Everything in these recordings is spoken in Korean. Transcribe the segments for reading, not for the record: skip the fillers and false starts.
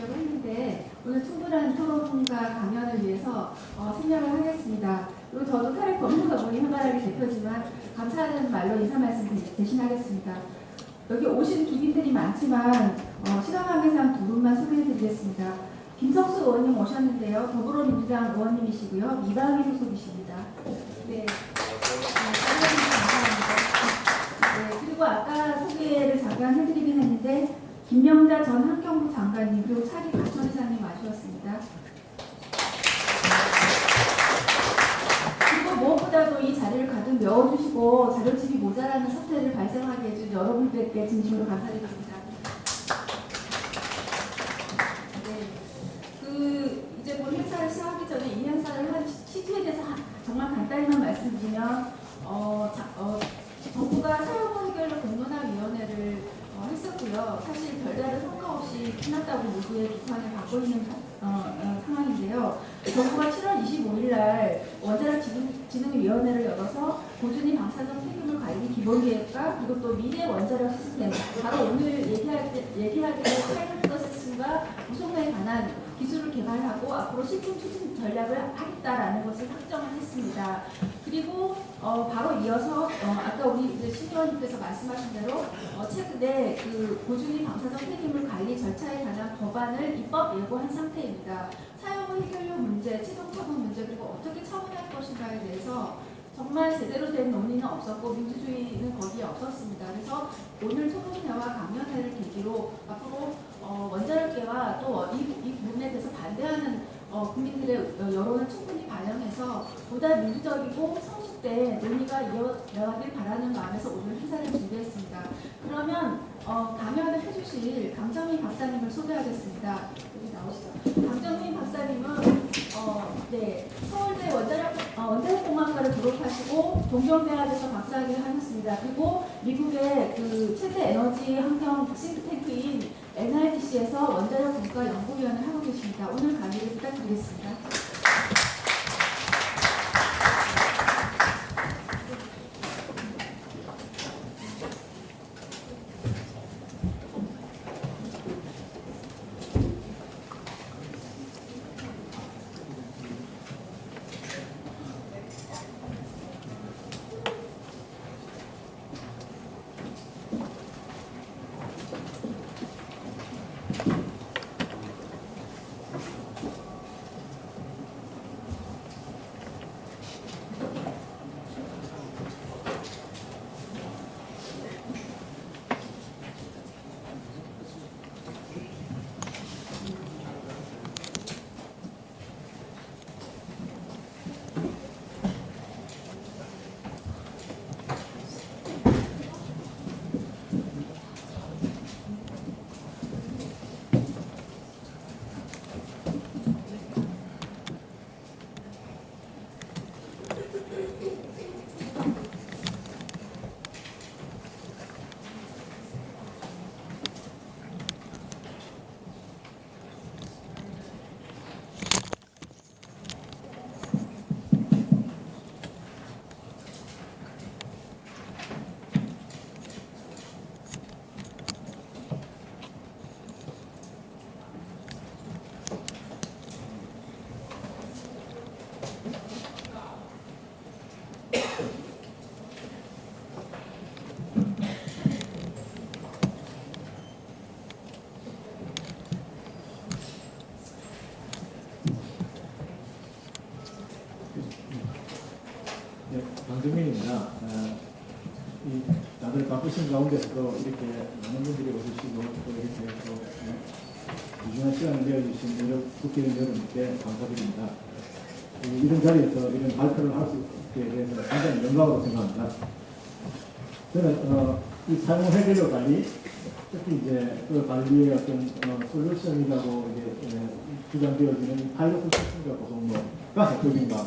드리려고 했는데 오늘 충분한 토론과 강연을 위해서 생략을 하겠습니다. 그리고 저도 탈핵 법무사본이 현관하게 대표지만 감사하는 말로 인사 말씀 대신하겠습니다. 여기 오신 기빈들이 많지만 시간 관계상 두 분만 소개해드리겠습니다. 김석수 의원님 오셨는데요. 더불어민주당 의원님이시고요. 미방위 소속이십니다. 네. 네, 그리고 아까 소개를 잠깐 해드리긴 했는데 김명자 전 환경부 장관님 그리고 차기 과천이사님 와주셨습니다. 그리고 무엇보다도 이 자리를 가득 메워주시고 자료집이 모자라는 사태를 발생하게 해준 여러분들께 진심으로 감사드립니다. 네, 이제 본 행사를 시작하기 전에 이 행사를 한 취지에 대해서 정말 간단히만 말씀드리면 정부가 사용 해결로 공론화위원회를 했었고요. 사실 별다른 성과 없이 끝났다고 모두의 비판을 받고 있는 상황인데요. 정부가 7월 25일 날 원자력 진흥위원회를 열어서 고준위 방사능 폐기물 관리 기본계획과 그리고 또 미래 원자력 시스템, 바로 오늘 얘기하기로 파이널 프로세싱과 무속로에 관한 기술을 개발하고 앞으로 실증 추진 전략을 하겠다라는 것을 확정을 했습니다. 그리고 바로 이어서 아까 우리 신 의원님께서 말씀하신 대로 최근에 그 고준위 방사성 폐기물 관리 절차에 관한 법안을 입법 예고한 상태입니다. 사용 해결료 문제, 최종 처분 문제 그리고 어떻게 처분할 것인가에 대해서 정말 제대로 된 논의는 없었고 민주주의는 거기에 없었습니다. 그래서 오늘 토론회와 강연회를 계기로 앞으로 원자력계와 또 이 부분에 대해서 반대하는 국민들의 여론을 충분히 반영해서 보다 민주적이고 성숙된 논의가 이어나가길 바라는 마음에서 오늘 행사를 준비했습니다. 그러면 강연을 해주실 강정민 박사님을 소개하겠습니다. 여기 나오시죠. 강정민 박사님은 서울대 원자력공학과를 졸업하시고 동경대학에서 박사학위를 하셨습니다. 그리고 미국의 그 최대 에너지 환경 싱크탱크인 NRDC에서 원자력 분과 연구위원을 하고 계십니다. 오늘 강의를 부탁드리겠습니다. 강정민입니다. 다들 바쁘신 가운데서도 이렇게 많은 분들이 오시고 또 이렇게 또 귀중한 시간을 내어주신 국회의원 여러분께 감사드립니다. 이런 자리에서 이런 발표를 할 수 있게 돼서 굉장히 영광으로 생각합니다. 저는 이 사용 해결료 관리, 특히 이제 그 관리의 어떤 솔루션이라고 이제 주장되어지는 파일럿 시스템과 고속로가 대표적인가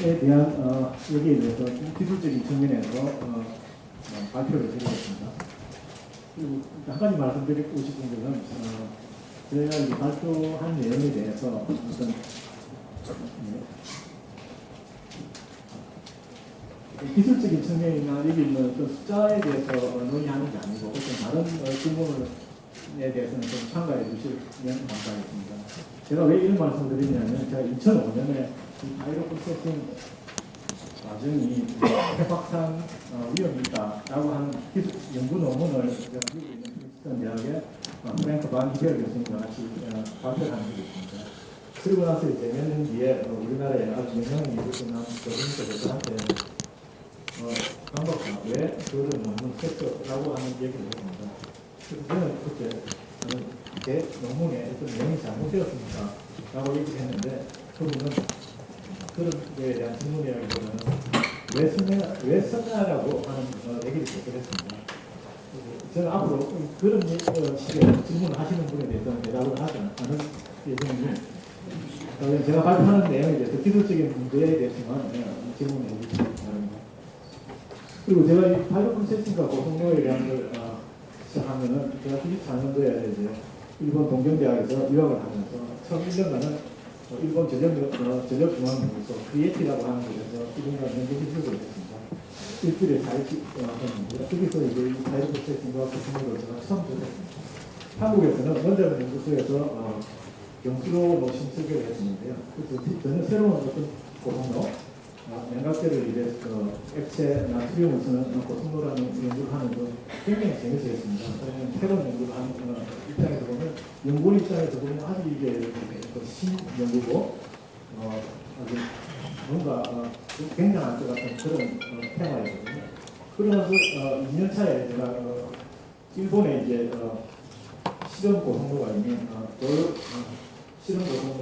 에 대한 여기에 대해서 기술적인 측면에서 발표를 드리겠습니다. 그리고 한 가지 말씀드리고 싶은 것은 제가 이 발표한 내용에 대해서 어떤 기술적인 측면이나 여기 있는 어떤 숫자에 대해서 논의하는 게 아니고 어떤 다른 질문에 대해서는 좀 참가해 주시면 감사하겠습니다. 제가 왜 이런 말씀을 드리냐면 제가 2005년에 이 바이러 프로세싱 과정이 해박한 위험이 있다라고 하는 기술 연구 논문을 제가 미국에 있는 프린스턴 대학의 프랭크 반 히벨 교수님과 같이 발표를 한 적이 있습니다. 그리고 나서 이제 몇 년 뒤에 우리나라에 아주 유명한 미국 끝난 교수님께서 저한테 강박사 왜 그런 논문을 썼어라고 하는 얘기를 했습니다. 그래서 저는 그때 제 논문에 어떤 내용이 잘못되었습니까? 라고 얘기를 했는데 그분은 그런 거에 대한 질문이라기보다는 왜 썼냐라고 하는 얘기를 했습니다. 저는 앞으로 그런 식의 질문을 하시는 분에 대해서는 대답을 하지 않을 예정이니 제가 발표하는 내용에 대해서 기술적인 문제에 대해서만 질문해 주시기 바랍니다. 그리고 제가 이 파이로 프로세싱과 고속노에 대한 걸 시작하면은 제가 94년도에 이제 일본 동경대학에서 유학을 하면서 처음 1년간은 일본 전력중앙연구소 크리에이티라고 하는 곳에서 1년간 연구 기술을 했습니다. 일주일에 4일씩 하는데요. 거기서 이제 이 파이로 프로세싱과 고속노를 제가 처음 들었습니다. 한국에서는 원자력 연구소에서 경수로 심수교를 했었는데요. 그래서 전혀 새로운 어떤 고속노 냉각제를 이제 액체 나트륨을 쓰는 고속노라는 연구를 하는 건 굉장히 재미있었습니다. 왜냐하면 새로운 연구를 하는 입장에서 보면 연구원 입장에서 보면 아주 이게 신연구고 아주 뭔가 굉장할 것 같은 그런 테마였거든요. 그러면서 2년 차에 제가 일본에 이제 실험 고속노가 있는 실험 고속노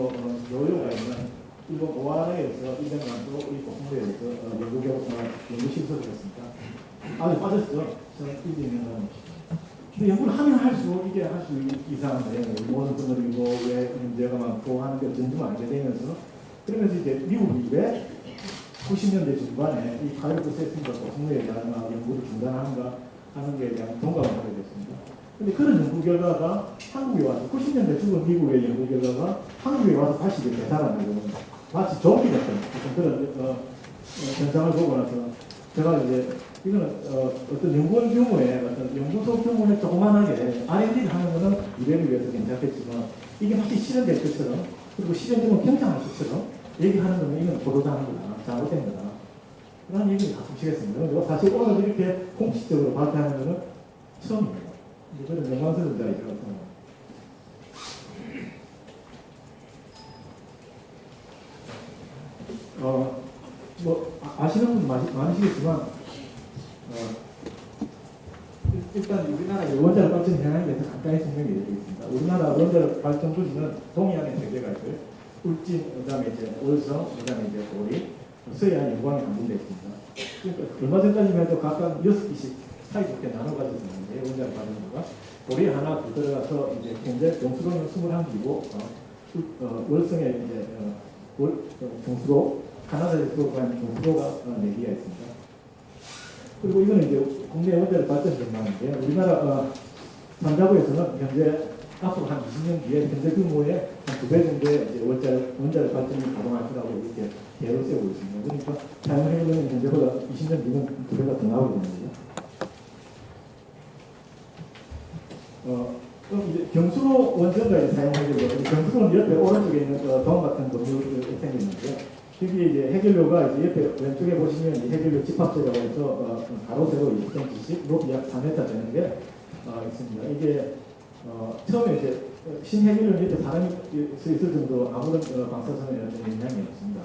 요요가 있는 일본 오하라에서 1년간 또 이 고속노에 대해서 연구 실습을 했습니다. 아주 빠졌죠. 저는 1년간. 근데 연구를 하면 할수록 이게 할 수 이상한데 모든 분들이고 왜 문제가 많고 하는 게 점점 알게 되면서 그러면서 이제 미국이 왜 90년대 중반에 이 파이로 프로세싱과 고속노에 대한 연구를 중단하는가 하는 것에 대한 동감을 하게 됐습니다. 근데 그런 연구 결과가 한국에 와서 90년대 죽은 미국의 연구 결과가 한국에 와서 다시 되살아나고 마치 좀비 같은 그런 현상을 보고 나서 제가 이제 이거는 어떤 연구원 규모의 어떤 연구소 규모의 조그만하게 R&D를 하는 거는 이래를 위해서 괜찮겠지만 이게 확실히 실현될 것처럼 그리고 실현되면 평창할 것처럼 얘기하는 거는 이건 보도당한 거다, 잘못된 거다 그런 얘기를 가끔 치겠습니다. 사실 오늘 이렇게 공식적으로 발표하는 거는 처음입니다. 그런 영광스러운 자리죠. 아시는 분 많으시겠지만 일단 우리나라 원자력 발전 현황에 대해서 간단히 설명해 드리겠습니다. 우리나라 원자력 발전 부지는 동해안에 3개가 있고요. 울진, 그다음에 이제 월성, 그다음에 이제 고리, 서해안 영광에 안분되어 있습니다. 그러니까 얼마 전까지만 해도 각각 6기씩 사이좋게 나눠 가지고 있는데 원자력 발전소가 고리에 하나 더 들어가서 이제 현재 정수로는 21기고 월성에 이제 정수로 카나다에서 들어간 정수로가 4개가 있습니다. 그리고 이거는 이제 국내 원자력 발전 전망인데요. 우리나라 산자부에서는 현재 앞으로 한 20년 뒤에 현재 규모의 한 2배 정도의 이제 원자력 발전이 가동할 거라고 이렇게 계획을 세우고 있습니다. 그러니까 사용해보면 현재보다 20년 뒤는 2배가 더 나오게 되는데요. 그럼 이제 경수로 원전을 사용하려고 경수로는 옆에 오른쪽에 있는 돔 같은 건물이 생겼는데요. 여기 이제 해결료가 이제 옆에 왼쪽에 보시면 이제 해결료 집합제라고 해서 가로 세로 20cm씩 높이 약 4m 되는 게 있습니다. 이게 처음에 이제 신해결료는 이렇게 사람이 서 있을 정도 아무런 방사선에 영향이 없습니다.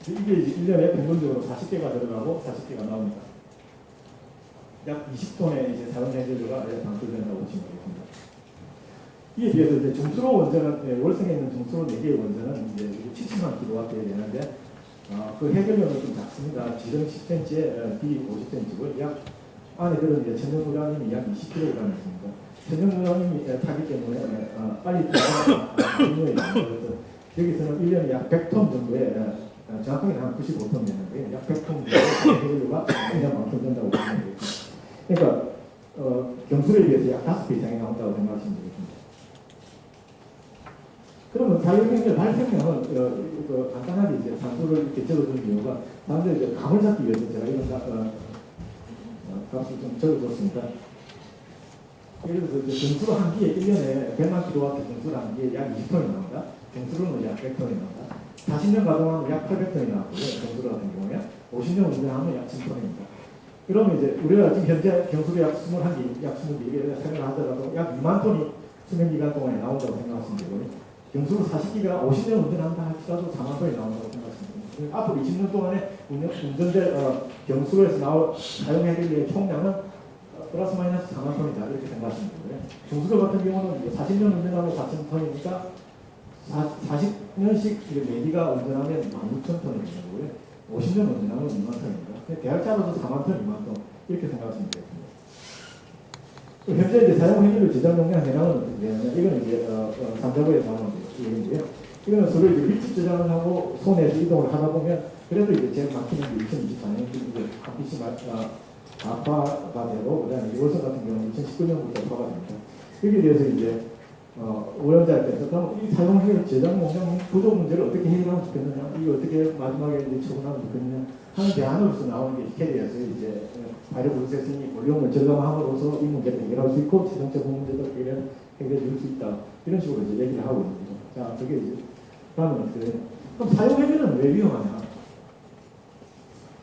이게 이제 1년에 평균적으로 40개가 들어가고 40개가 나옵니다. 약 20톤의 이제 사용 해결료가 방출된다고 보시면 되겠습니다. 이에 비해서 이제 정수로 원전은 월성에 있는 정수로 4개의 원전은 이제 70만 킬로와트에 되는데 그 해결료는 좀 작습니다. 지름 10cm에 비 50cm고 약 안에 들은 이제 천연 우라늄이 약 20kg 있습니다. 천연 우라늄이 타기 때문에 빨리 들어가는 중요해요. 그래서 여기서는 1년에 약 100톤 정도의 정확하게 한 95톤 되는데 약 100톤 정도의 해결료가 그냥 방출된다고 보시면 되겠습니다. 그러니까 경수로에 비해서 약 5배 이상이 나온다고 생각하시면 되겠습니다. 그러면 자유경제 발표명은 간단하게 이제 산수를 이렇게 적어준 이유가 사람들이 이제 감을 잡기 위해서 제가 이런 값을 좀 적어줬습니다. 예를 들어서 이제 정수로 한 기에 1년에 100만 킬로와트 정수를 한 기에 약 20톤이 나온다. 정수로는 약 100톤이 나온다. 40년 가동하면 약 800톤이 나왔고요. 정수로 같은 경우에 50년 운전하면 약 1000톤입니다. 그러면 이제 우리가 지금 현재 경수로 약 21개, 약 20개를 생각하더라도 약 2만 톤이 수명기간 동안에 나온다고 생각하시면 되고요. 경수로 40기가 50년 운전한다 할지라도 4만 톤이 나온다고 생각하시면 됩니다. 앞으로 20년 동안에 운전될 경수로에서 사용해야 총량은 플러스 마이너스 4만 톤이다 이렇게 생각하시면 되고요. 경수로 같은 경우는 이제 40년 운전하면 4천 톤이니까 40년씩 매기가 운전하면 16,000톤이 되는 거고요. 50년 운전하면 2만 톤입니다. 대략 잡아서 4만 톤, 2만 톤 이렇게 생각하시면 되겠습니다. 현재 이제 사용 행위를 제작 용량 해당은 이거는 이제 3자부에서 하는 얘기인데요. 이거는 서로 이제 밀집 저장을 하고 손에서 이동을 하다 보면 그래도 이제 제일 막히는 게 2024년 이제 한 PC 아파가 되고 그다음에 2월선 같은 경우는 2019년부터 아파가 됩니다. 여기에 대해서 이제 오염자께서 그럼 이 사용해 제작 용량 구조 문제를 어떻게 해결하면 좋겠느냐, 이거 어떻게 마지막에 이제 처분하면 좋겠느냐 하는 대안으로서 나오는 게 캐리어에서 이제 발효 프로세싱이 볼륨을 절감함으로써 이 문제를 해결할 수 있고 최종적 문제도 해결해 줄 수 있다 이런 식으로 이제 얘기를 하고 있습니다. 자, 그게 이제 다음은 그럼 사용 해결은 왜 위험하냐?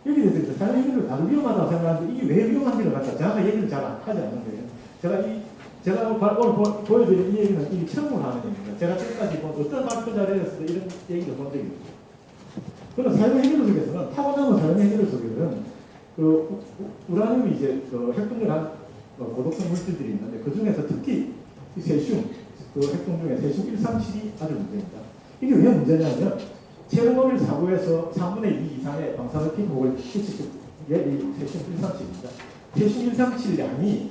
여기 대해서 사용 해결을 다들 위험하다고 생각하는데 이게 왜 위험한지를 갖다 제가 얘기를 잘 하지 않는 거예요. 제가 오늘 보여드린 이 얘기는 이미 처음으로 하는 얘기입니다. 제가 지금까지 어떤 발표 자료에서도 이런 얘기를 본 적이 없어요. 그러나 사용 해결 속에서는 타고나는 사용 해결 속에서는 우라늄이 이제 핵분열한 고독성 물질들이 있는데 그 중에서 특히 이 세슘, 핵종 중에 세슘 137이 아주 문제입니다. 이게 왜 문제냐면 체르노빌 사고에서 3분의 2 이상의 방사능 피폭을 끼치게 이 세슘 137입니다. 세슘 137량이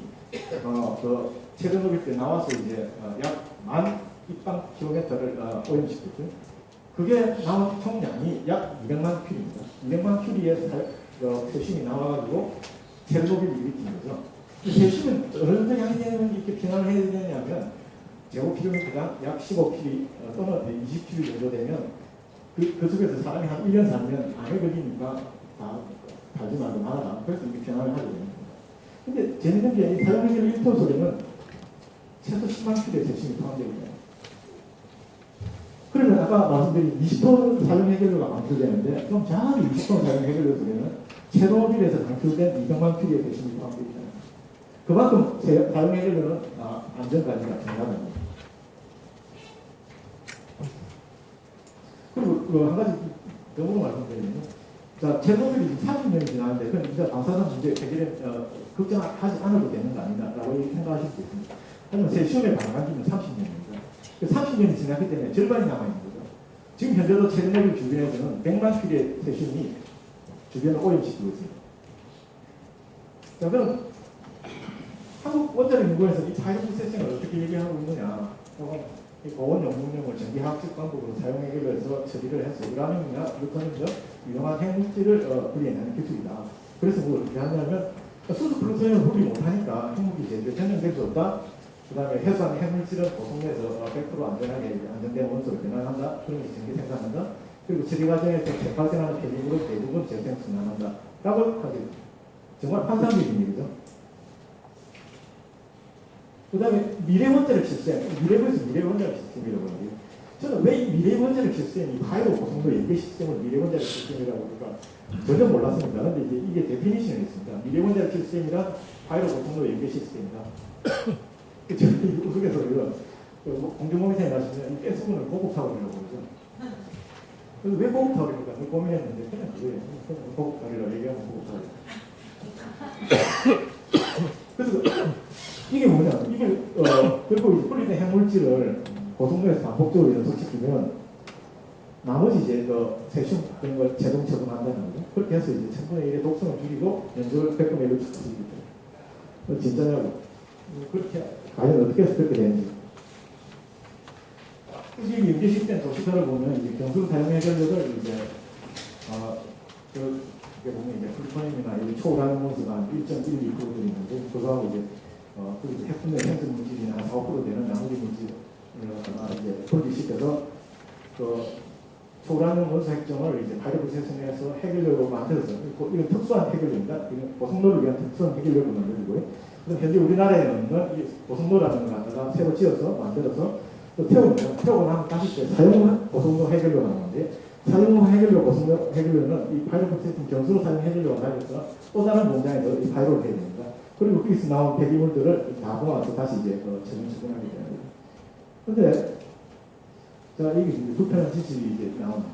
체르노빌 때 나와서 이제 약 10,000 입방킬로미터를 오염시켰죠. 그게 나온 총량이 약 200만 큐리입니다. 200만 큐리의 세슘이 나와가지고 체르노빌을 일으킨 거죠. 세슘은 어느 정도 양이면 이렇게 비난을 해야 되냐면 제곱킬로미터당 약 15큐리 또는 20큐리 정도 되면 그 속에서 사람이 한 1년 살면 암에 걸리니까 다 달지 말고 말아라. 그래서 이렇게 비난을 하게 됩니다. 근데 재밌는 게 이 사용해결 1톤 속에는 최소 10만 큐리의 세슘이 포함되어 있잖아요. 그러면 아까 말씀드린 20톤 사용 해결료가 방출되는데 그럼 정확히 20톤 사용 해결료 속에는 체르노빌에서 방출된 200만 큐리의 세슘이 포함되어 있잖아요. 그만큼 사용 해결료는 안전까지가 중요합니다. 그리고 한 가지 더불어 말씀드리면 자, 체르노빌이 30년이 지났는데 그럼 이제 방사선 문제 해결에 걱정하지 않아도 되는 거 아니냐라고 생각하실 수 있습니다. 하지만 세슘의 반감기는 30년입니다. 30년이 지났기 때문에 절반이 남아있는 거죠. 지금 현재도 체르노빌 주변에서는 100만 큐리의 세슘이 주변을 오염시키고 있습니다. 자, 그럼 한국 원자력 연구원에서 이 파이브 프로세싱을 어떻게 얘기하고 있느냐? 이 고온 용융용을 전기화학적 방법으로 사용해서 처리를 해서 우라늄이나 플루토늄 등 유용한 핵물질을 분리해내는 기술이다. 그래서 뭐 어떻게 하냐면 수소 플루토늄을 분리 못하니까 핵무기 제조에 전용될 수 없다. 그 다음에 해수한 핵물질은 보송내에서 100% 안전하게 안전된 원소로 변환한다. 그런 것이 전기 생산한다. 그리고 처리 과정에서 재발생하는 폐기물을 대부분 재생 순환한다. 라고 하게 됩니다. 정말 환상적인 일이죠. 그 다음에 미래 원자력 시스템, 미래 원자력 시스템이라고 하는데요. 저는 왜 미래 원자력 시스템이 바이오 고성도 연계 시스템을 미래 원자력 시스템이라고 하니까 전혀 몰랐습니다. 그런데 이제 이게 데피니션이 있습니다. 미래 원자력 시스템이란 바이오 고성도 연계 시스템이다. 저는 우스갯 소리로 공중모미사에 나시면 이 가스분을 고급타월이라고 그러죠. 그래서 왜 고급타월입니까? 고민했는데 그냥 그거예요. 고급타월이라고 얘기하면 고급타월. 그래서 이게 뭐냐? 이게 그리고 이제 분리된 핵물질을 고속도에서 반복적으로 연속시키면 나머지 이제 세슘 그런 걸 재동 처분한다는 거죠. 그렇게 해서 이제 1000분의 1의 독성을 줄이고 연소를 100분의 1로 축소시키기 때문에 진짜냐고 그렇게 과연 어떻게 해서 그렇게 되는지. 지금 연계시된 도시설을 보면 이제 경수 사용 해결력을 이제 이게 보면 이제 플루토늄이나 초우라늄 원소가 1.12% 있는데 그거하고 이제 그리고 핵분열 생성 물질이나 한 4~5% 되는 나머지 물질을 이제 분리시켜서 그 초라는 원소 핵종을 이제 바이오프로세싱해서 해결력으로 만들어서 이건 특수한 해결력입니다. 이건 보성로를 위한 특수한 해결력을 만들고요. 그래서 현재 우리나라에는 이 보성로라는 걸 갖다가 새로 지어서 만들어서 또 태웁니다. 태우고 나면 다시 또 사용 보성로 해결료가 나오는데 사용 해결료 보성로 해결료는 이 바이오프로세싱 경수로 사용 해결료가 나와서 또 다른 공장에서 이 바이오를 해야 됩니다. 그리고 거기서 나온 폐기물들을 다 모아서 다시 이제 처분하게 됩니다. 근데 자, 이게 이제 불편한 지식이 이제 나오는데,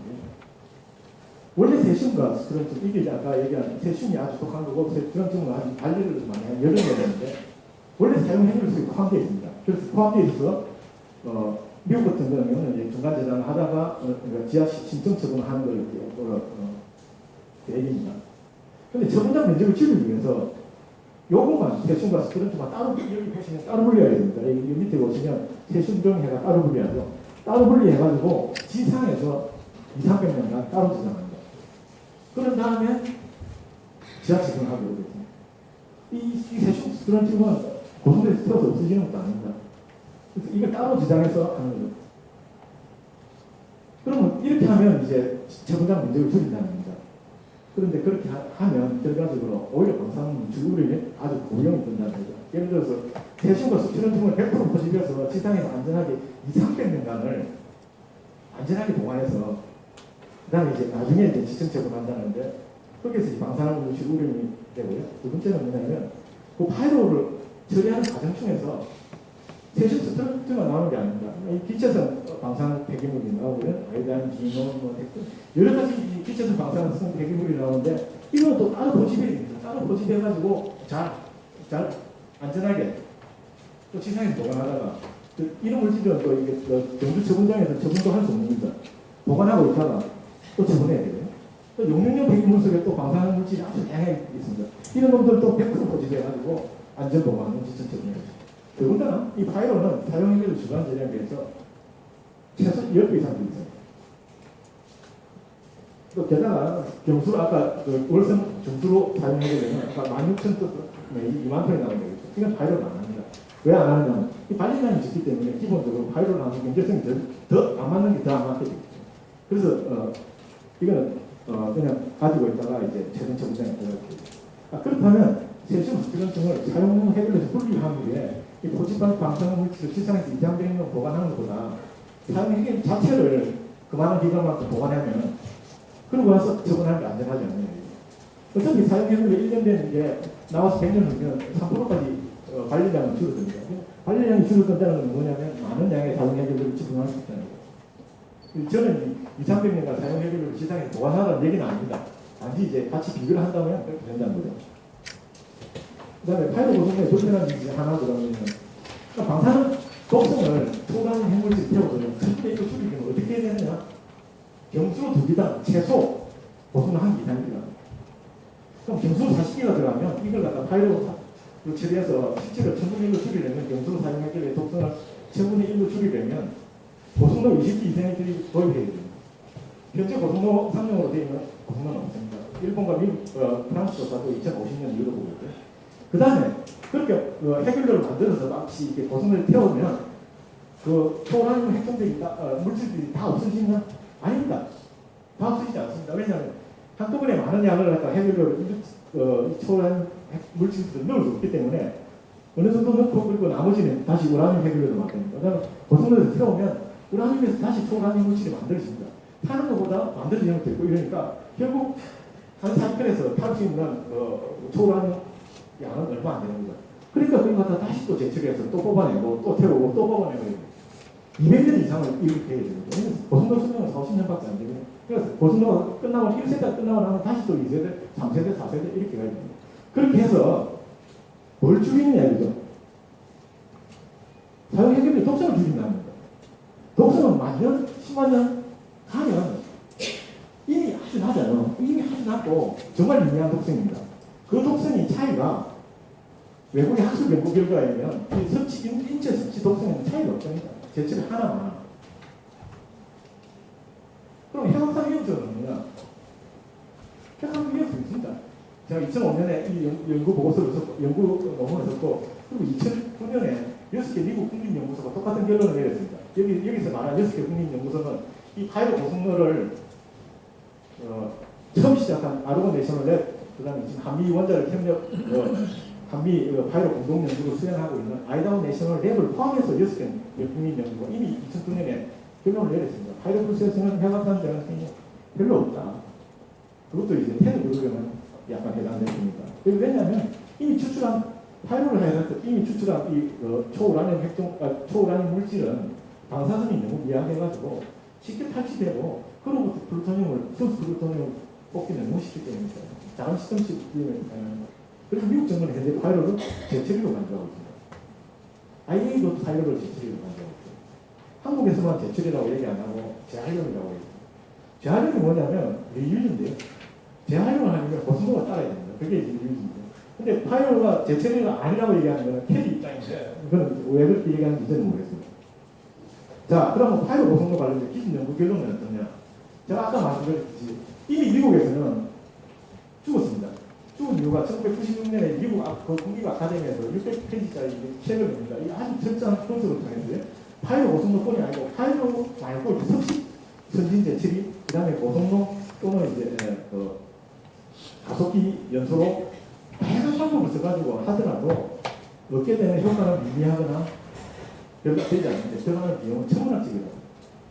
원래 세슘과 스크런튬, 이게 아까 얘기한 세슘이 아주 독한 거고, 스크런튬은 아주 관리를 많이 한 여러 개인데, 원래 사용 해결수에 포함되어 있습니다. 그래서 포함되어 있어서, 미국 같은 경우는 이제 중간 재단을 하다가, 그러니까 지하 신청 처분하는 걸 이렇게, 계획입니다. 근데 처분장 면적을 줄이기 위해서, 요거만 세슘과 스크런튬만 따로, 여기 보시면 따로 분리해야 됩니다. 여기 밑에 보시면 세슘종해가 따로 분리하죠. 따로 분리해가지고 지상에서 200~300년간 따로 저장합니다. 그런 다음에 지하 처분하게 되겠습니다. 이 세슘 스크런튬은 고속에서 태워서 없어지는 것도 아닙니다. 그래서 이걸 따로 저장해서 하는 거죠. 그러면 이렇게 하면 이제 처분장 면적을 줄인다는 겁니다. 그런데 그렇게 하면 결과적으로 오히려 방사능 줄우림이 아주 고용이 된다는 거죠. 예를 들어서 세슘과 스크런튬을 100% 포집해서 지상에서 안전하게 200~300년간을 안전하게 보관해서 그 다음에 이제 나중에 이제 지층 처분한다는데 거기에서 이제 방사능 줄우림이 되고요. 두 번째는 뭐냐면 그 파이로를 처리하는 과정 중에서 세슘 스크런튬만 나오는 게 아닙니다. 이 기체성 방사능 폐기물이 나오고요. 아이단, 비논, 여러 가지 기체성 방사능 폐기물이 나오는데 이건 또 따로 포집해야 됩니다. 따로 포집해가지고 잘 안전하게 또 지상에서 보관하다가 이런 물질은 또 이게 경주 처분장에서 처분도 할 수 없는 겁니다. 보관하고 있다가 또 처분해야 돼요. 또 용융용 폐기물 속에 또 방사능 물질이 아주 다양하게 있습니다. 이런 놈들도 100% 포집해가지고 안전 보관은 지층 처분해야죠. 더군다나 이 파이로는 사용해결 주간 재량에 비해서 최소 10배 이상 됩니다. 또 게다가 경수로 아까 월성 경수로 사용하게 되면 아까 16,000톤, 2만 톤이 나오는 거겠죠. 이건 파이로는 안 합니다. 왜 안 하느냐면 이 발진량이 적기 때문에 기본적으로 파이로를 하면 경제성이 더 안 맞는 게 더 안 맞게 되겠죠. 그래서 이거는 그냥 가지고 있다가 이제 최종 처분장에 들어가게 그렇다면 세슘 스크런튬을 사용 해결해서 분리하는 게 이 포집한 방사능 물질을 지상에서 200~300년 보관하는 것보다 사용 해결 자체를 그만한 기간만큼 보관하면 그러고 나서 처분하는 게 안전하지 않나요? 어차피 사용 해결이 1년 되는 게 나와서 100년 후면 3%까지 관리량은 줄어듭니다. 관리량이 줄어든다는 건 뭐냐면 많은 양의 사용 해결을 집중할 수 있다는 거예요. 저는 200~300년간 사용 해결을 지상에 보관하라는 얘기는 아닙니다. 단지 이제 같이 비교를 한다면 그렇게 된다는 거죠. 그 다음에 파이로 고성의 불편한 점이 하나 들어가면 방사능 독성을 초당 핵물질 태워서는 10배 이상 줄이면 어떻게 해야 되느냐? 경수로 2기당 최소 보수는 1기 이상입니다. 그럼 경수로 40기가 들어가면 이걸 갖다 파이로 처리해서 실제로 1000분의 1로 줄이려면 경수로 사용했길래 독성을 1000분의 1로 줄이려면 보수로 20기 이상이 도입해야 됩니다. 현재 보수로 3용으로 되어 있는 보수는 없습니다. 일본과 미국, 프랑스 조사도 2050년 이후로 보고 있고요. 그 다음에 그렇게 해결료를 만들어서 마치 이렇게 보수를 태우면 그 초라는 핵종들이 물질들이 다 없어지나? 아닙니다. 다 없어지지 않습니다. 왜냐하면 한꺼번에 많은 양을 갖다 해결료를 초라한 물질들을 넣을 수 없기 때문에 어느 정도 넣고 그리고 나머지는 다시 우라늄 해결료를 만듭니다. 그다음에 보수를 태우면 우라늄에서 다시 초라한 물질이 만들어집니다. 타는 것보다 만들어지는 것도 있고 이러니까 결국 한 사이클에서 탈 수 있는 초라한 양은 얼마 안 되는 거죠. 그러니까 그걸 갖다 다시 또 재처리해서 또 뽑아내고 또 태우고 또 뽑아내고 200년 이상을 이렇게 해야 되거든요. 보승도 수명은 40년밖에 안 되거든요. 그래서 보승도가 끝나고 1세대 끝나고 나면 다시 또 2세대, 3세대, 4세대 이렇게 가야 됩니다. 그렇게 해서 뭘 줄이느냐 이거죠. 사용 해결비 독성을 줄인다는 겁니다. 독성은 만년, 10만 년 가면 이미 아주 낮아요. 이미 아주 낮고 정말 미미한 독성입니다. 그 독성의 차이가 외국의 학술 연구 결과에 의하면 인체 섭취 독성에는 차이가 없습니다. 제철이 하나만. 그럼 해독상 위험성은 뭐냐? 해독상 위험성이 있습니다. 제가 2005년에 이 연구 보고서를 썼고, 연구 논문을 썼고, 그리고 2009년에 6개 미국 국립연구소가 똑같은 결론을 내렸습니다. 여기서 말한 6개 국립연구소는 이 파이로 고성로를 처음 시작한 아르곤 내셔널 랩, 그 다음에 지금 한미 원자력 협력, 한미 파이로 공동 연구를 수행하고 있는 아이다호 내셔널 랩을 포함해서 6개 국민 연구가 이미 2009년에 결론을 내렸습니다. 파이로 프로세스는 해박한 가능성이 별로 없다. 그것도 이제 테드 그룹에만 약간 해당됩니다. 왜냐하면 이미 추출한 파이로를 해서 이미 추출한 이 초우라늄 물질은 방사선이 너무 미약해가지고 쉽게 탈취되고 그로부터 플루토늄을 소스 플루토늄을 뽑기는 너무 쉽기 때문입니다. 작은 시점씩 그래서 미국 정부는 현재 파이로를 제철이로 간주하고 있습니다. IAEA도 파이로를 제철이로 간주하고 있습니다. 한국에서만 제철이라고 얘기 안 하고 재활용이라고 해요. 재활용이 뭐냐면 리유즈인데요. 재활용을 하려면 고성도가 따라야 됩니다. 그게 이제 리유즈인데. 근데 파이로가 제철이가 아니라고 얘기하는 건 캐리 입장인데 그건 왜 그렇게 얘기하는지는 모르겠습니다. 자, 그러면 파이로 고성도 관련된 기준 연구 결론은 어떠냐? 제가 아까 말씀드렸듯이 이미 미국에서는 죽었습니다. 죽은 이유가 1996년에 미국 공기과 아카데미에서 600페이지짜리 책을 냅니다. 이 아주 철저한 분석을 통해서요. 파이로 고성도뿐이 아니고 파이로 말고 섭식 선진 제철이 그 다음에 고성도 또는 이제 가속기 연소로 다양한 방법을 써가지고 하더라도 얻게 되는 효과는 미미하거나 별로 되지 않는데 들어가는 비용은 천문학적이라고.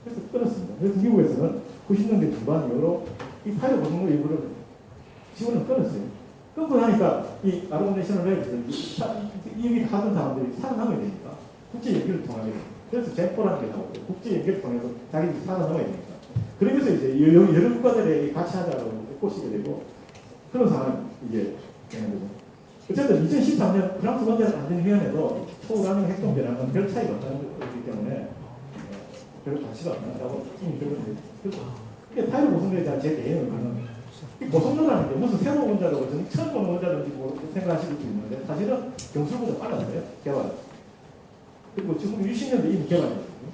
그래서 끊었습니다. 그래서 미국에서는 90년대 중반 이후로 이 파이로 고성도 일부를 지원을 끊었어요. 끊고 나니까 이 아르곤 내셔널 랩에서 이 하던 사람들이 살아남아야 되니까 국제 연결을 통하게 됩니다. 그래서 제포라는 게 나오고 국제 연결을 통해서 자기들이 살아남아야 되니까. 그러면서 이제 여러 국가들이 같이 하자고 꼬시게 되고 그런 상황이 이제 되는 거죠. 어쨌든 2013년 프랑스 원자력 안전위원회도 초우라늄 핵동 변화는 별 차이가 없다는 거기 때문에 별 가치가 없다고 이미 그러는데 그게 파이로 고성도에 대한 제 개인은 고성도라는 게 무슨 새로운 원자력을 저는 처음 보는 원자력인지 생각하실 수도 있는데 사실은 경술보다 빨랐어요. 개발. 그리고 지금 60년대 이미 개발했거든요.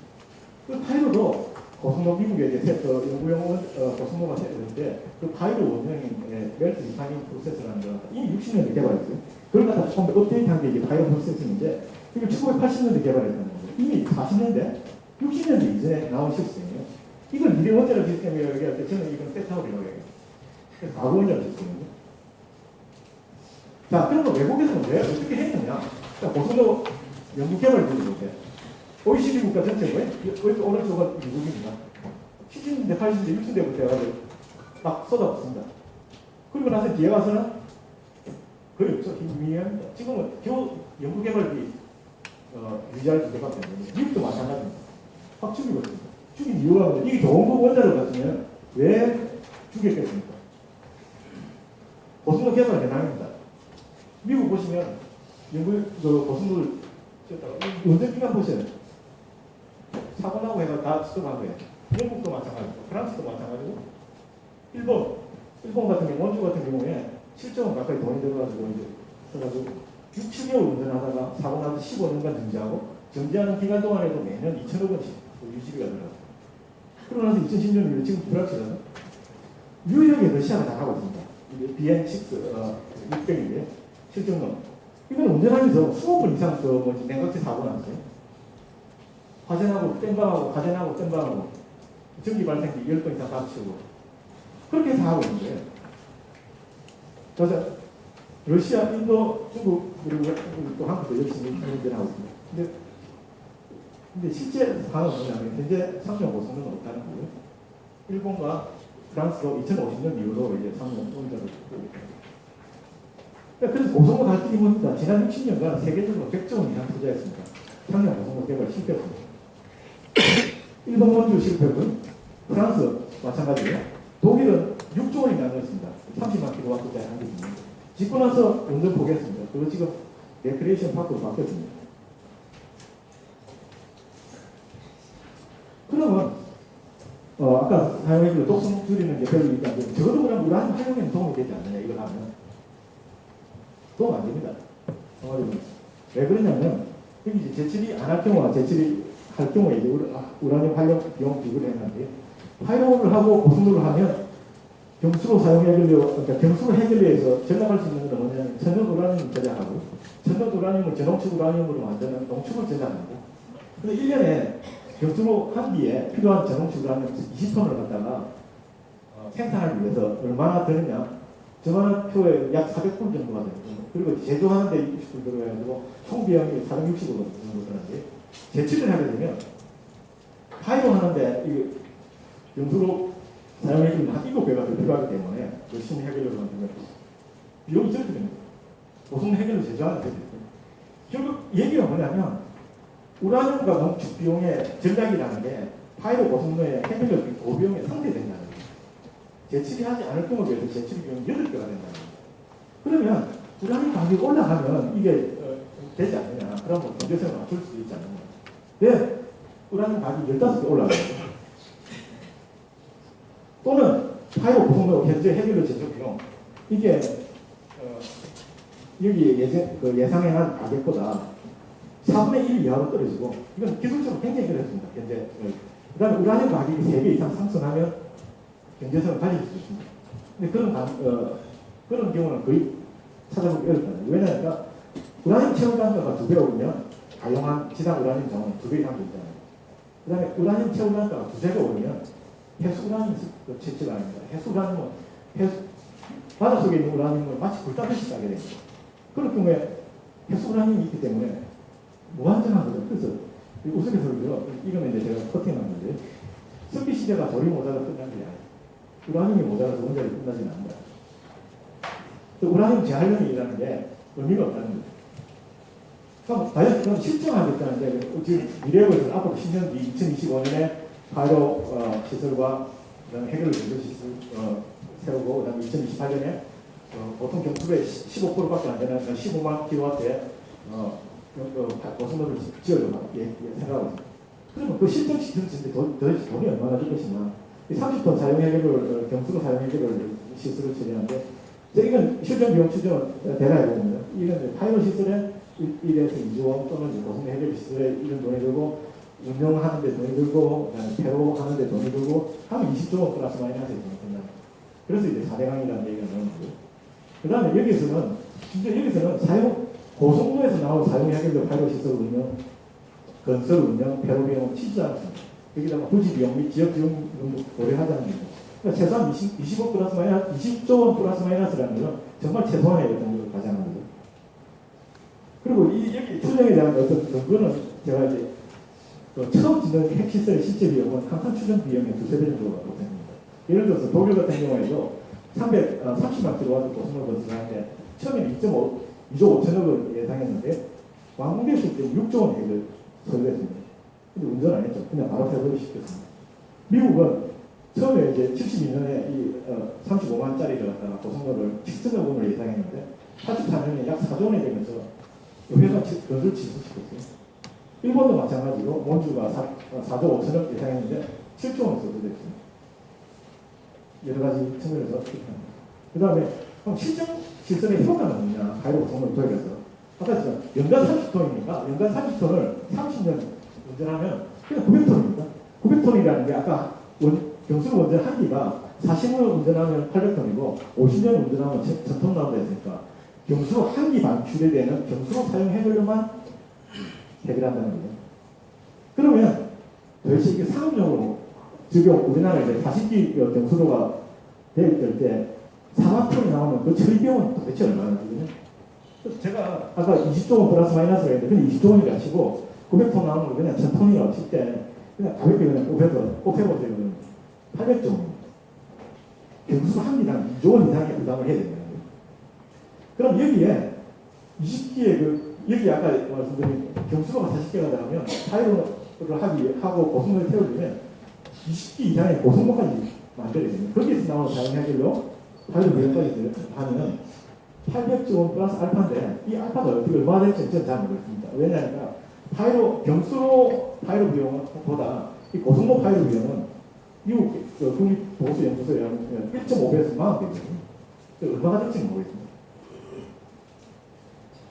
그 파이로도 고성도 미국에 이제 연구용 고성도가 세웠는데 그 파이로 원형인 멜트 리파이닝 프로세스라는 거 이미 60년대 개발했어요. 그걸 갖다 조금 더 업데이트한 게 이게 파이로 프로세스인데 이걸 1980년대 개발했다는 거죠. 이미 40년대, 60년대 이전에 나온 시스템이에요. 이걸 미래 원자력 시스템이라고 얘기할 때 저는 이건 세타울이라고 얘기해요. 그래서 과거 원자력 시스템이에요. 자, 그러면 외국에서는 왜 어떻게 했느냐? 자, 고성도 연구 개발 부분인데 OECD 국가 전체고요. 오른쪽은 미국입니다. 70년대, 80년대, 60년대부터 해가지고 막 쏟아붓습니다. 그리고 나서 뒤에 와서는 거의 없죠. 미미합니다. 지금은 겨우 연구개발비 유지할 기대가 되는데 미국도 마찬가지입니다. 확 죽이고 있습니다. 죽인 이유가 뭐냐? 이게 좋은 거 원자력 같으면 왜 죽였겠습니까? 고성도 개발 대상입니다. 미국 보시면 고성도를 운전기간 보세요. 사고 나고 해가 다 스톱한 거예요. 영국도 마찬가지고, 프랑스도 마찬가지고, 일본 같은 경우, 원주 같은 경우에 7조 원 가까이 돈이 들어가지고, 이제, 써가지고, 6, 7개월 운전하다가 사고 나서 15년간 정지하고, 정지하는 기간 동안에도 매년 2천억 원씩 유지비가 들어가요. 그러고 나서 2010년에 지금 불확실하죠. 유일하게 러시아가 나가고 있습니다. 이게 BN6, 600인데, 7.0. 이건 운전하면서 20분 이상 냉각제 사고 났어요. 화재나고 땜방하고 화재나고 땜방하고 전기 발생기 10번 이상 다치고 그렇게 해서 하고 있는 거예요. 그래서 러시아, 인도, 중국 그리고 또 한국도 열심히 운전하고 있습니다. 근데 실제 상황은 뭐냐면 현재 상용 고성도는 없다는 거고요. 일본과 프랑스도 2050년 이후로 이제 상용 운전을 하고 있습니다. 그래서 고성도 갈등이 뭡니까? 지난 60년간 세계적으로 100조 원 이상 투자했습니다. 상용 고성도 개발 실패했습니다. 일본 원주 실패군, 프랑스 마찬가지고요. 독일은 6조 원이 나눴습니다. 30만 킬로와트짜리 한 개 있습니다. 짓고 나서 운전 포기했습니다. 그리고 지금 레크레이션 파크로 바뀌었습니다. 그러면 아까 사용해준 독성 줄이는 게 별로 있지 않는데 적어도 그럼 우라늄 활용에는 도움이 되지 않느냐 이걸 하면 도움 안 됩니다. 왜 그러냐면 여기 이제 제철이 안 할 경우와 제철이 할 경우에 이제 우라늄 활용 비용 비교를 했는데 파이로를 하고 고순도를 하면 경수로 사용 해결료, 그러니까 경수로 해결료에서 전락할 수 있는 건 뭐냐면 천연 우라늄을 제작하고 천연 우라늄을 전홍축 우라늄으로 만드는 농축을 제작하고 근데 1년에 경수로 한 기에 필요한 전홍수를 하면 20톤을 갖다가 생산하기 위해서 얼마나 드느냐? 저만한 표에 약 400불 정도가 됩니다. 그리고 제조하는데 20불 들어가지고 총 비용이 460원 정도 드는데 제치를 하게 되면 파이로 하는데 이 경수로 사용해주는 한 7배가 더 필요하기 때문에 열심히 해결을 만들면 비용이 적게 됩니다. 고성 해결을 제조하는 데 결국 얘기가 뭐냐면 우라늄과 농축 비용의 전략이라는 게 파이로 고성로의 해결력 고비용에 상대된다는 거예요. 제출이 하지 않을 경우에 비해서 제출 비용이 8배가 된다는 거예요. 그러면 우라늄 가격이 올라가면 이게 되지 않느냐. 그러면 경제성을 맞출 수 있지 않느냐. 왜 우라늄 가격이 15배 올라가요? 또는 파이로 고성로 현재 해결력 제출 비용 이게 여기 예상한 가격보다 4분의 1 이하로 떨어지고 이건 기술적으로 굉장히 어렵습니다. 현재 그 다음에 우라늄 가격이 3배 이상 상승하면 경제성을 가질 수 있습니다. 근데 그런 경우는 거의 찾아보기 어렵다. 왜냐하면 우라늄 채용 단가가 2배 오르면 가용한 지상 우라늄 자원은 2배 이상 되잖아요. 그 다음에 우라늄 채용 단가가 2배가 오르면 해수 우라늄 채취가 아닙니다. 해수 우라늄은 바닷속에 있는 우라늄을 마치 불타듯이 싸게 됩니다. 그런 경우에 해수 우라늄이 있기 때문에 무한정한 거죠. 그래서 우스갯소리로 이거는 이제 제가 커팅한 건데 석기 시대가 조리 모자라 끝난 게 아니에요. 우라늄이 모자라서 원자력이 끝나지는 않는다. 우라늄 재활용이라는 게 의미가 없다는 거죠. 그럼 과연 그럼 실증하겠다는데 지금 미래에서 앞으로 10년 뒤 2025년에 파이로 시설과 그다음에 해결을 제조 시설 세우고 그다음에 2028년에 보통 경수의 15%밖에 안 되는 15만 킬로와트의 고속로를 지으려고 생각하고 있습니다. 그러면 그 실증시키는데 돈이 얼마나 들 것이냐. 30톤 사용 해결을 경수로 사용 해결을 시설을 처리하는데 이건 실전 비용 추정 대략 해보면 이건 파이로 시설에 1에서 2조 원 또는 고속 해결 시설에 이런 돈이 들고 운영하는데 돈이 들고 폐로 하는데 돈이 들고 하면 20조 원 플러스 마이너스 됩니다. 그래서 이제 4대강이라는 얘기가 나오는 거예요. 그 다음에 여기서는 고속로에서 나온 사용 해결력 파이로 시설 운영, 건설 운영, 폐로 비용은 치지 않습니다. 여기다가 부지 비용 및 지역 비용 고려하자는 겁니다. 그러니까 최소한 20조 플러스 마이너스, 20조 원 플러스 마이너스라는 것은 정말 최소한의 어떤 것을 가장하는 거죠. 그리고 여기 추정에 대한 어떤 근거는 제가 이제 처음 짓는 핵시설의 실제 비용은 항상 추정 비용의 2~3배 정도가 됩니다. 예를 들어서 독일 같은 경우에도 330만 킬로와트 고속로 건설하는데 처음에는 2조 5천억을 예상했는데 완공됐을 때 6조 원을 설계했습니다. 근데 운전 안 했죠. 그냥 바로 폐쇄를 시켰습니다. 미국은 처음에 이제 72년에 이 35만짜리를 갖다가 고속로를 7천억 원을 예상했는데 84년에 약 4조 원이 되면서 회사 건설 취소시켰어요. 일본도 마찬가지로 몬주가 4조 5천억 예상했는데 7조 원을 설계했습니다. 여러 가지 측면에서 그렇게 합니다. 그 다음에 실정 시설의 효과는 뭐냐? 가이로 고속로를 돌려서 아까 했지만 연간 30톤이니까 연간 30톤을 30년 운전하면 그냥 900톤입니다. 900톤이라는 게 아까 경수로 운전 한 기가 40년 운전하면 800톤이고 50년 운전하면 1000톤 나온다 했으니까 경수로 한 기 반출에 되는 경수로 사용 해결료만 해결한다는 거예요. 그러면 도대체 이게 상업용으로 지금 우리나라 이제 40기 경수로가 되어있을 때 4만 톤이 나오면 그 처리 비용은 도대체 얼마나 되거든요. 제가 아까 20조 원 플러스 마이너스가 있는데 그냥 20조 원이라 치고 900톤 나오는 거 그냥 1000톤이라고 칠 때 그냥 가볍게 그냥 꼽혀보세요. 800조 원입니다. 경수가 한 기당 2조 원 이상의 부담을 해야 됩니다. 그럼 여기에 20기에 여기 아까 말씀드린 경수로가 40개가 나가면 파이로를 하고 고속로를 태워주면 20기 이상의 고속로까지 만들어야 됩니다. 거기에서 나오는 사용해결로 파이로 비용까지 하면 800조 원 플러스 알파인데 이 알파가 어떻게 얼마나 될지 저는 잘 모르겠습니다. 왜냐하면 경수로 파이로 비용보다 이 고속로 파이로 비용은 미국 국립보수연구소에 1.5배에서 만원 되거든요. 얼마가 될지 모르겠습니다.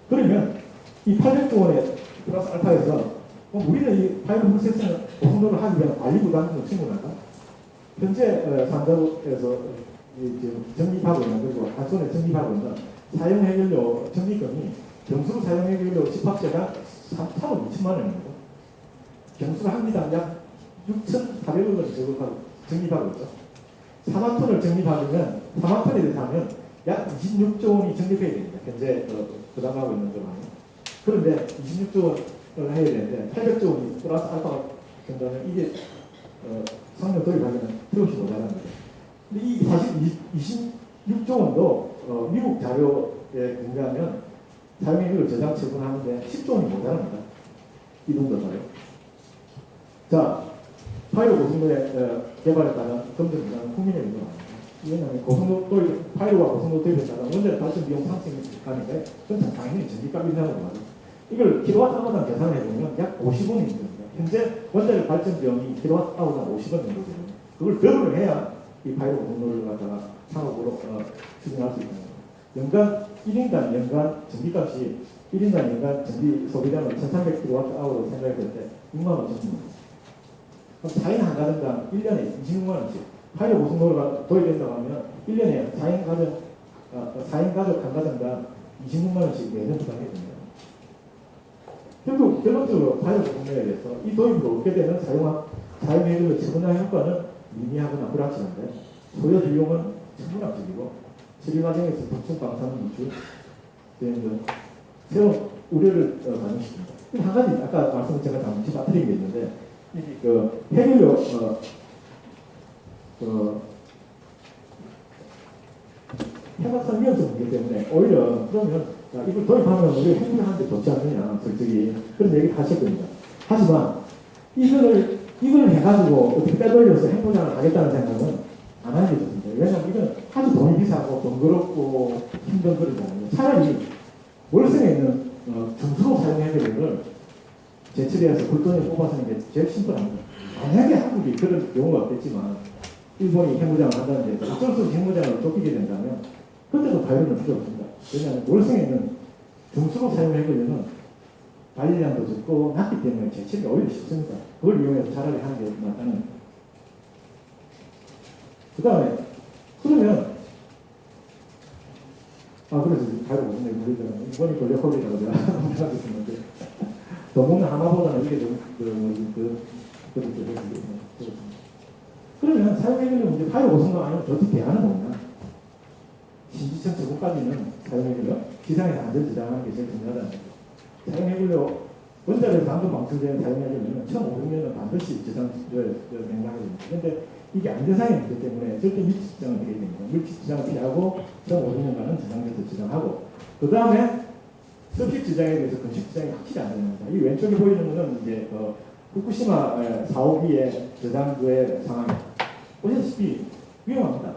그러면 이 800조 원의 플러스 알파에서 우리는 이 파이로 프로세스는 고속로를 하기 위한 관리 부담은 충분한가? 현재 산자부에서 적립하고 있는 그리고 한손에 적립하고 있는 사용해결료 적립금이 경수로 사용해결료 집합제가 3억 2천만 원입니다. 경수로 한 기당 약 6,400억을 적립하고 있죠. 4만 톤을 적립하면 4만 톤에 대해서 약 26조 원이 적립해야 됩니다. 현재 부담하고 있는 동안에. 그런데 26조 원을 해야 되는데 800조 원이 플러스 알파가 된다면 이게 상용 도입하기는 태우시 모자라는 거죠. 근데 이 사실 26조 원도 미국 자료에 근거하면 사용행위를 저장 처분하는데 10조 원이 모자랍니다. 이 정도가요. 자, 파이로 고속도로의 개발에 따른 검증보다는 국민의 의무가 아닙니다. 왜냐하면 고속도로 도입, 파이로가 고속도로 도입에 따른 원자력 발전 비용 상승이 가는데 그건 당연히 전기값이 인상으로 가죠. 이걸 킬로와트아워당 계산을 해보면 약 50원이 됩니다. 현재 원자력 발전 비용이 킬로와트아워당 50원 정도 되거든요. 그걸 더블을 해야 이 파이로 고속도로를 갖다가 상업으로 추진할 수 있는 겁니다. 연간 1인당 연간 전기값이 1인당 연간 전기 소비량을 1300kWh로 생각했을 때 6만 5천입니다. 그럼 4인 한 가정당 1년에 26만 원씩 파이로 고속도로가 도입된다고 하면 1년에 4인 가족 한 가정당 26만 원씩 매년 부담이 됩니다. 결국 결론적으로 파이로 고속도로에 대해서 이 도입으로 얻게 되는 사용료를 처분할 효과는 미미하거나 불확실한데 소요 비용은 천문학적이고 처리 과정에서 독성 방사능 노출 등 새로운 우려를 반영시킵니다. 한 가지 아까 말씀을 제가 잠시 빠뜨린 게 있는데 그 해결료 해박산 위험성이기 때문에 오히려 그러면 이걸 도입하면 우리 해결하는데 좋지 않느냐 솔직히 그런 얘기를 하실 겁니다. 하지만 이걸 해가지고 어떻게 빼돌려서 행보장을 하겠다는 생각은 안 하는 게 좋습니다. 왜냐하면 이건 아주 돈이 비싸고 번거롭고 힘든 거리잖아요. 차라리 월성에 있는 중수로 사용 해결을 제철해서 굴돈에 뽑아서 하는 게 제일 심플합니다. 만약에 한국이 그런 경우가 없겠지만 일본이 핵무장을 한다는데 어쩔 수 없이 핵무장을 쫓기게 된다면 그때도 파이로는 필요 없습니다. 왜냐하면 월성에 있는 중수로 사용 해결은 관리량도 적고 낮기 때문에 제철이 오히려 쉽습니다. 그걸 이용해서 차라리 하는 게 낫다는. 그 다음에 그러면 그래서 파이로 무슨 얘기를 이번이 권력허비라고 제가 생각했었는데 더 먹는 하나보다는 이게 좀 그러면 사용해결료 문제 파이로 고성도 아니면 어떻게 대안은 뭐냐? 신지청 저거까지는 사용해결료 기상에서 안전 저장하는 게 제일 중요하다는 거죠. 사용해결료 원자력 방금 방출되는 사용해결료는 1500년은 반드시 저장을 맹랑하게 됩니다. 그런데 이게 안전상의 문제 때문에 절대 밀치 저장을 하게 됩니다. 밀치 저장을 피하고 1500년간은 저장돼서 저장하고 그 다음에 섭식 저장에 대해서 건식 저장이 확실히 안 됩니다. 이 왼쪽에 보이는 것은 이제 후쿠시마 4호기의 저장소의 상황입니다. 보시다시피 위험합니다.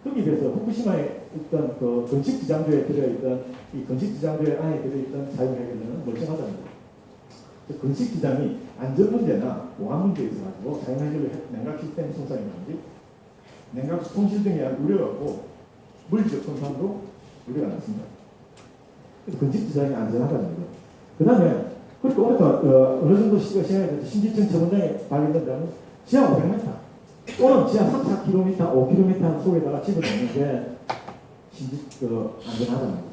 거기에 비해서 후쿠시마에 있던 그 건식 저장소에 들어있던 이 건식 저장소에 안에 들어있던 사용해결료는 멀쩡하답니다. 건식 저장이 안전 문제나 보안 문제에 있어가지고 사용해결료 냉각 시스템 손상이라든지 냉각 손실 등에 대한 우려가 없고 물리적 손상도 우려가 났습니다. 건식 저장이 안전하다는 거죠. 그 다음에 그렇게 오랫동안 어느 정도 시간이 돼서 신지청 처분장에 발견된다면 지하 500m 또는 지하 3, 4km, 5km 속에다가 집어넣는 게 안전하다는 거죠.